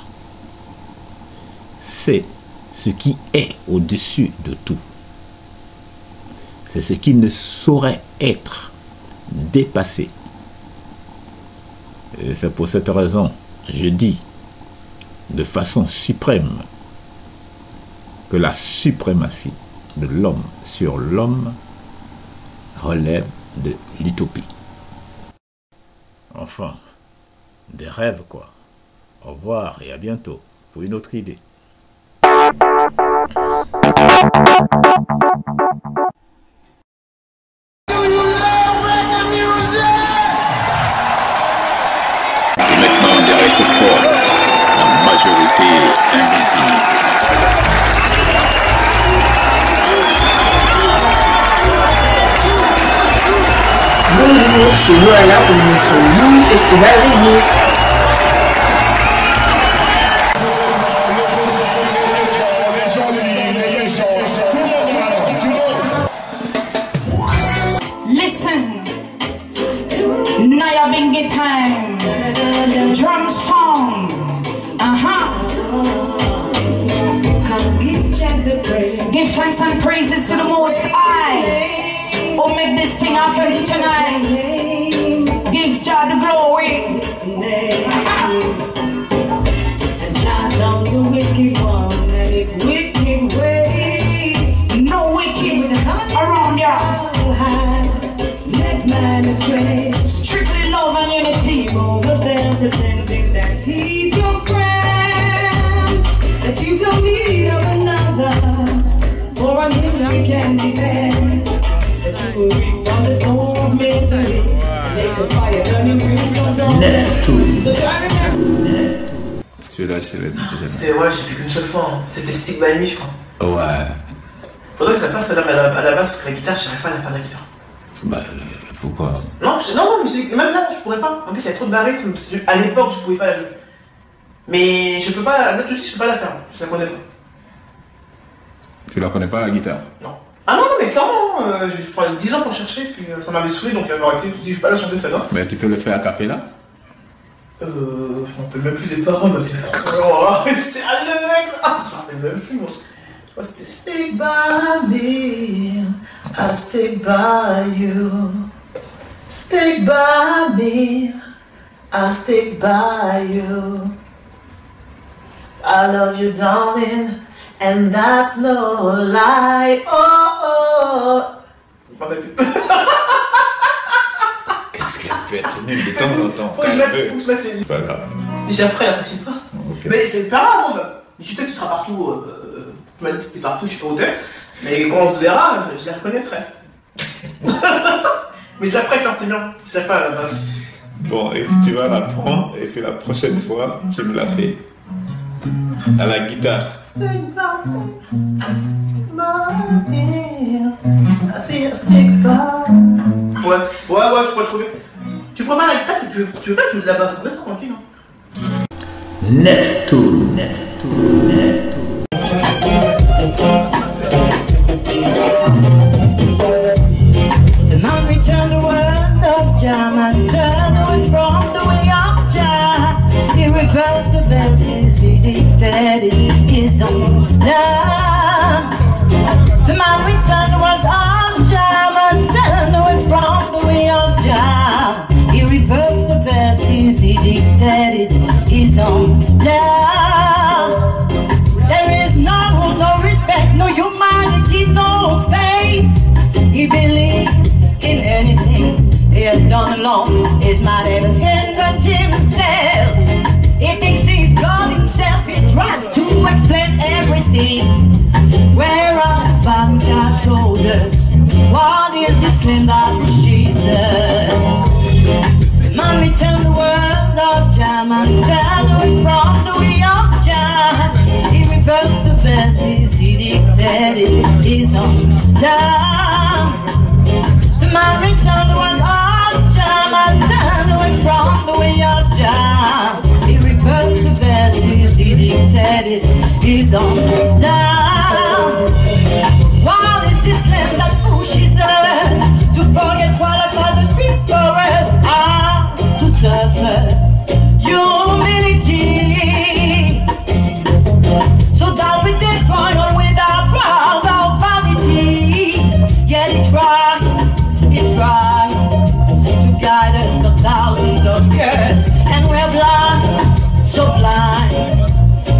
c'est ce qui est au-dessus de tout. C'est ce qui ne saurait être dépassé. Et c'est pour cette raison, je dis de façon suprême que la suprématie de l'homme sur l'homme relève de l'utopie. Enfin, des rêves quoi. Au revoir et à bientôt pour une autre idée. Et maintenant derrière cette porte, la majorité invisible. Bonjour, c'est Noala pour notre mini-festival reggae. Listen, Naya Bingy time, drum song, Give thanks and praises to the Most High, who make this thing happen tonight. Give Jah the glory. And shut down the wicked one and his wicked ways. No wicked around ya. Let man astray. Strictly love and unity. Over there pretending that he's your friend. That you don't need of another. For on him you can depend. That you will reap from the storm of misery. Take the fire burning brings no dawn. So try remember. Celui-là, je savais déjà. C'est, ouais, j'ai fait qu'une seule fois. Hein. C'était Stick by Me, je crois. Ouais. Faudrait que je la fasse à la base, parce que la guitare, je n'arrive pas à la faire de la guitare. Bah, pourquoi? Non, mais même là, je pourrais pas. En plus, il y a trop de barrettes. À l'époque, je pouvais pas la jouer. Mais je peux pas, là tout de suite, je peux pas la faire. Je la connais pas. Tu la connais pas, la guitare? Non. Ah non, mais clairement, j'ai fait 10 ans pour chercher, puis ça m'avait saoulé, donc j'avais arrêté. Je me suis dit, je vais pas la chanter celle-là. Mais tu peux le faire a cappella? On peut même plus des paroles, mais c'est allé le mec là. Je me rappelle même plus, moi. Je crois que c'était Stick by me, I stick by you. Stick by me, I stick by you. I love you, darling, and that's no lie. Oh, oh. Je me rappelle plus. Qu'est-ce qu'elle peut être nulle de temps en temps? Faut que je mette les livres. Pas grave. Mais j'ai appris la prochaine fois. Okay. Mais c'est pas grave, non. Tu sais que tu seras partout. Tu m'as dit que tu étais partout, je sais pas où t'es. Mais quand on se verra, je la reconnaîtrai. Mais je la ferai quand c'est bien. Je la ferai à la base. Bon, et puis tu vas la prendre, et puis la prochaine fois, tu me la fais. À la guitare. Stick by. Ouais, je pourrais trouver. Tu pourrais pas la guitare, tu veux pas jouer de la basse, reste tranquille. Neptune. The man returned the word of Jah and turned away from the way of Jah. He reversed the verses he dictated his own love. The man returned the word of Jah and turned away from the way of Jah. He reversed the verses he dictated his own love. There is no respect, no humanity, no faith. He believes in anything he has done alone. He's not even hindered himself. He thinks he's God himself. He tries to explain everything. Where are the facts Jah told us? What is this land of Jesus? Man, return the word of Jah, man, stand away from the way of Jah. He reversed the verses he dictated his own love. The man returned the word of Jah, man, stand away from the way of Jah. He reversed the verses he dictated his own love. What is this land that pushes us to forget what our fathers before us are? To suffer humility, so that we destroy all with our proud our vanity. Yet it tries to guide us for thousands of years, and we're blind, so blind.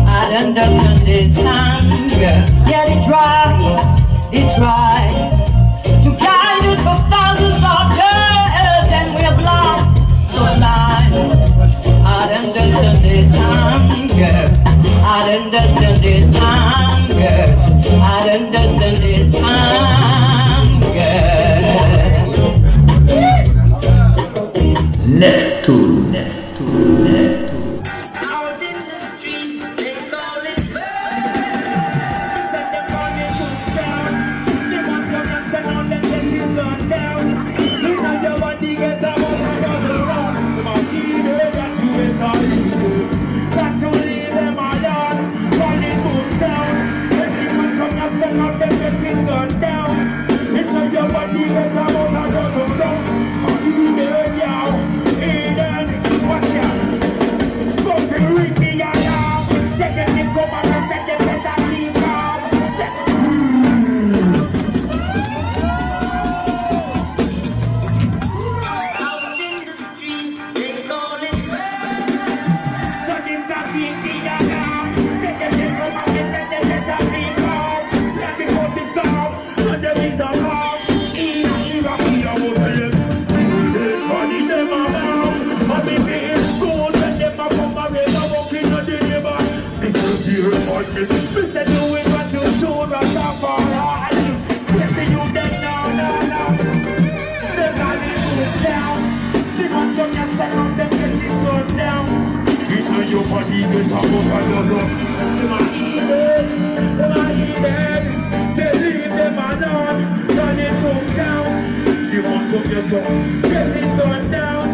I understand this hunger. Yet it tries to guide us for thousands of years, and we're blind, so blind. I understand this hunger. I understand this hunger. I understand this hunger. Neptune. Say leave them alone, turn it down. You want from your soul, get it done down.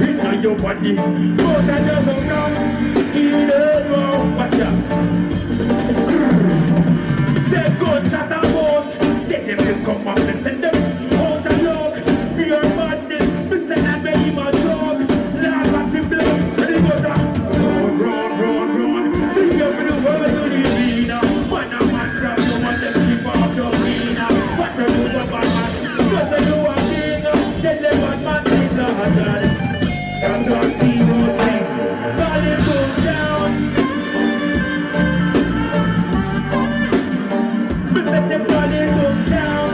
Into your body, go and just go down. In the wrong, watch out. Say good shot and bones, take them to come up and send them out and look. Pure madness, me say that they even talk. Laugh at the blood, and it goes down. Run. See you for the world you live in. Man a man grab you and them keep off your arena. What you do for bad man? Cause you a king. Then the bad man is a hazard. That's what see you sing. Body goes down. Me say the body goes down.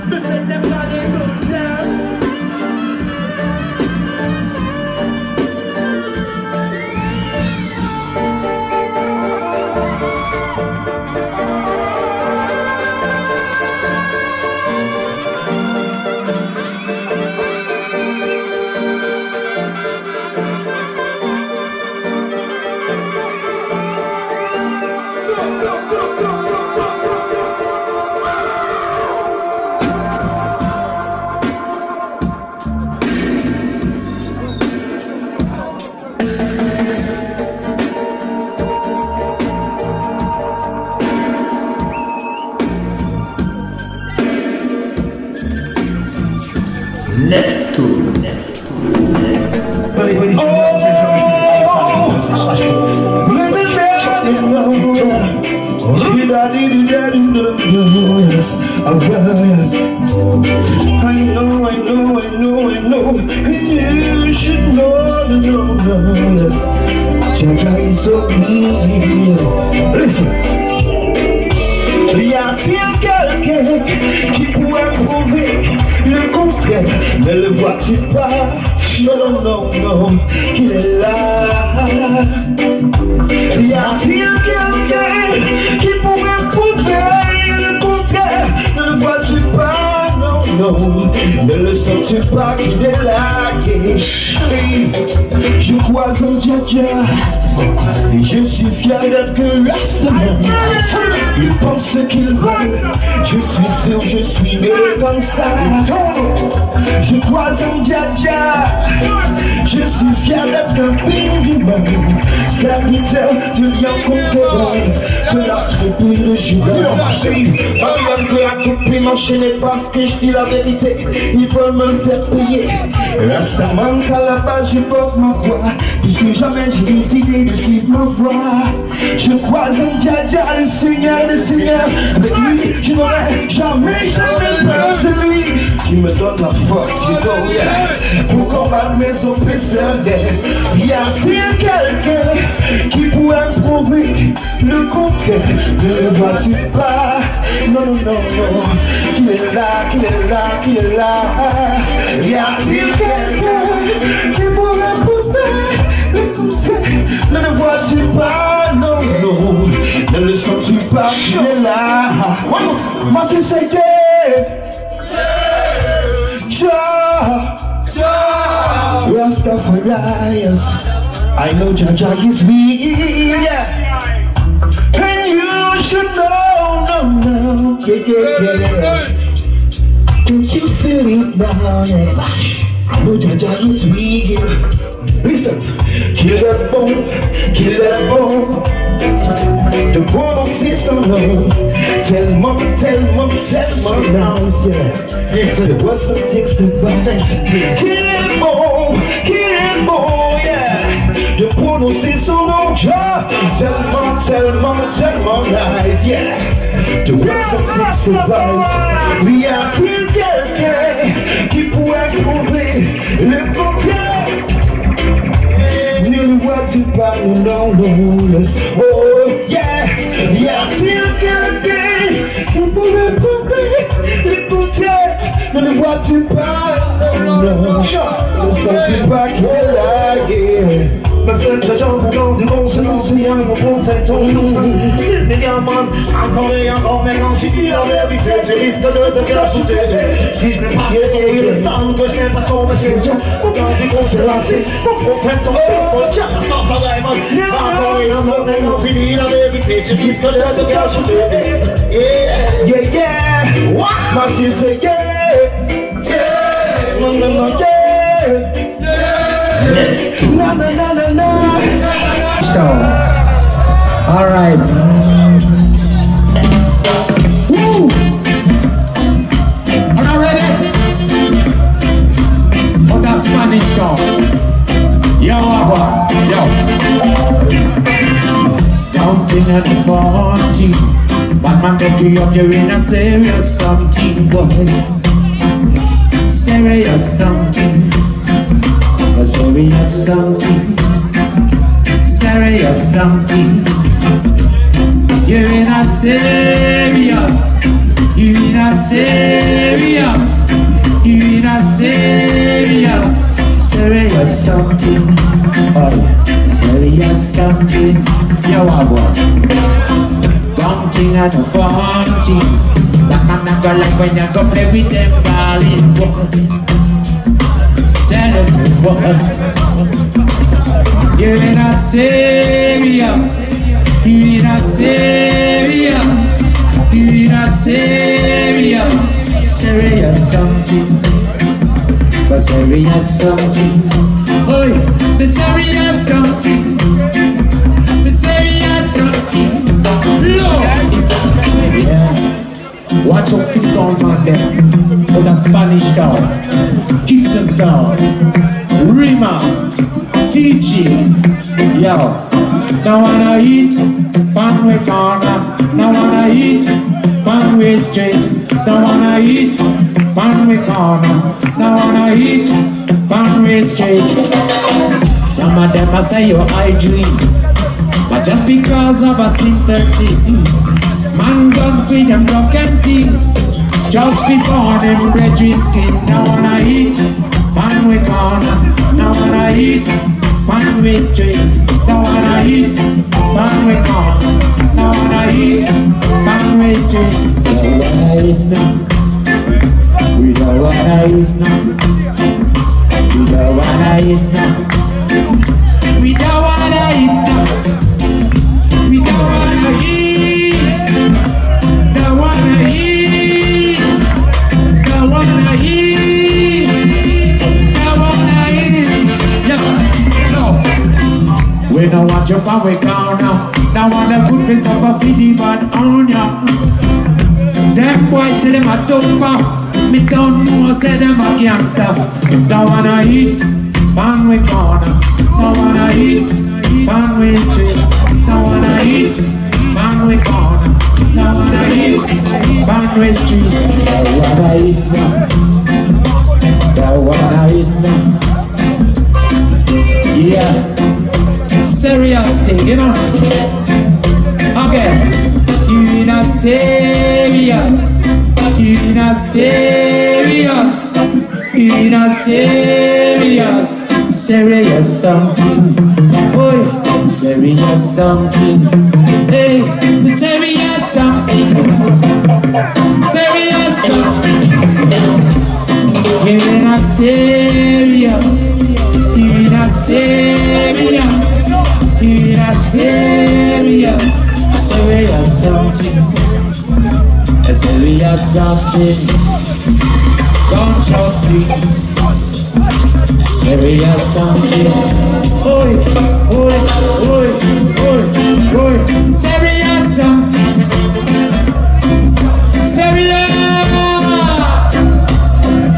Me say the body goes down. Next to I know, and you should know, Jaja is so real. Listen. Il y a-t-il quelqu'un qui pourrait prouver le contraire? Ne le vois-tu pas? Non, qu'il est là. Y a-t-il quelqu'un qui pourrait prouver le contraire? Ne le vois-tu pas? Non, ne le sens-tu pas qu'il est là? Je crois en Jaja et je suis fier d'être un Rastaman. Ils pensent ce qu'ils veulent, je suis sûr, je suis né comme ça. Je crois en Jaja, je suis fier d'être un Bingyman, serviteur du lion conquérant de la tribu de Juda. Avant que à tout prix m'enchaîner parce que je dis la vérité, ils veulent me faire payer. Rastaman qu'à la base je porte ma croix, puisque jamais j'ai décidé de suivre ma voie. Je crois en Jaja, le Seigneur des Seigneurs. Avec lui, je n'aurai jamais peur. C'est lui qui me donne la force, pour combattre mes oppresseurs. Y a-t-il quelqu'un qui pourrait prouver le contraire? Ne le vois-tu pas? Non, qu'il est là. Y a-t-il quelqu'un qui pourrait prouver le contraire? Ne le vois-tu pas? Non, ne le sens-tu pas qu'il est là? Ma fille c'est Rastafari, I know Jaja is real, yeah. And you should know, yeah. Can't you feel it now, yes? I know Jaja is real. Listen, qu'il est bon, de prononcer son nom, tellement nice, yeah. The words of things to find. Qu'il est bon, yeah. De prononcer son nom, just tellement nice, yeah. The words of things to find. Y a-t-il quelqu'un qui pourrait prouver le contraire? Ne le vois-tu pas? Non, oh yeah. Y a-t-il quelqu'un qui pourrait prouver le contraire? Ne le vois-tu pas? Non, ne sens-tu pas qu'il est là, yeah. Ma seule Jaja, mon grand du monde, c'est l'océan, mon bon tête, ton nom. C'est des diamants. Encore et encore, mais quand tu dis la vérité, tu risques de te faire shooter. Si je n'ai pas raison, il me semble que je n'ai pas ton messenger. Aujourd'hui qu'on s'est lancé, mon prophète, ton peuple, tiens, stop vraiment. Encore et encore, mais quand tu dis la vérité, tu risques de te faire shooter. Yeah, yeah, yeah. Ma fille c'est yeah, yeah. Non, non, non, yeah. No, no, no, no, no. All right. Woo. Are you ready? On that Spanish talk. Yo, Agua. Yo. Counting at 40. Batman pick you up, you're in a serious something, boy. Serious something. A serious something. Serious something. You're in a serious. You're in a serious. You're in a serious. Serious something. Oh, serious something. Yo, I want. Counting at 40. That man not gonna like when you go play with them ballin', boy. Tell us what. You're in a serious. You're in a serious. You're in a serious. Serious something. But serious something. Oh, the serious something. The serious something. Yeah. Watch out for the gun man there. For the Spanish town. Kingston town. Rima. TG. Yo. Now wanna eat Panway corner. Now wanna eat Panway street. Now wanna eat Panway corner. Now wanna eat Panway street. Some of them I say your I dream. But just because of a sympathy, man gun freedom block and tea. Just be born in brethren skin. Now wanna eat Panway corner. Now wanna eat Panway street. Now wanna eat Panway corner. Now wanna eat Panway street. Don't wanna eat now. We don't wanna eat now. We don't wanna eat now. We don't wanna eat now. We don't wanna eat. Don't wanna eat. Don't wanna eat. Don't wanna eat. Yeah. No. We don't want your power corner. Now want the good face of a feedy bad on ya. Them boys say them a doper. Me don't know say them a gangster. Don't wanna eat Panway corner. Don't wanna eat Panway street. Don't wanna eat Panway corner. Don't wanna eat Panway street. Don't wanna eat now. Don't wanna eat now. Yeah. Serious thing, you know. Okay. You in a serious. You in a serious. You in a serious. Serious something. Oh, serious something. Hey, serious something. Serious something. You're in a serious. You're in a serious. You're in a serious. Serious something. A serious something. Don't shout me. Serious something. Oi, oi, oi, oi, oi. Serious something. Serious.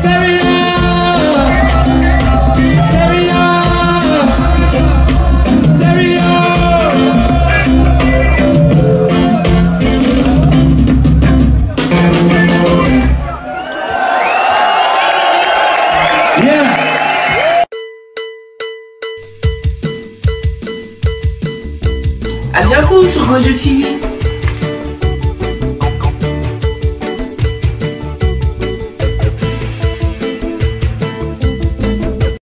Serious. Serious. Serious. Yeah. À bientôt sur Gojo TV.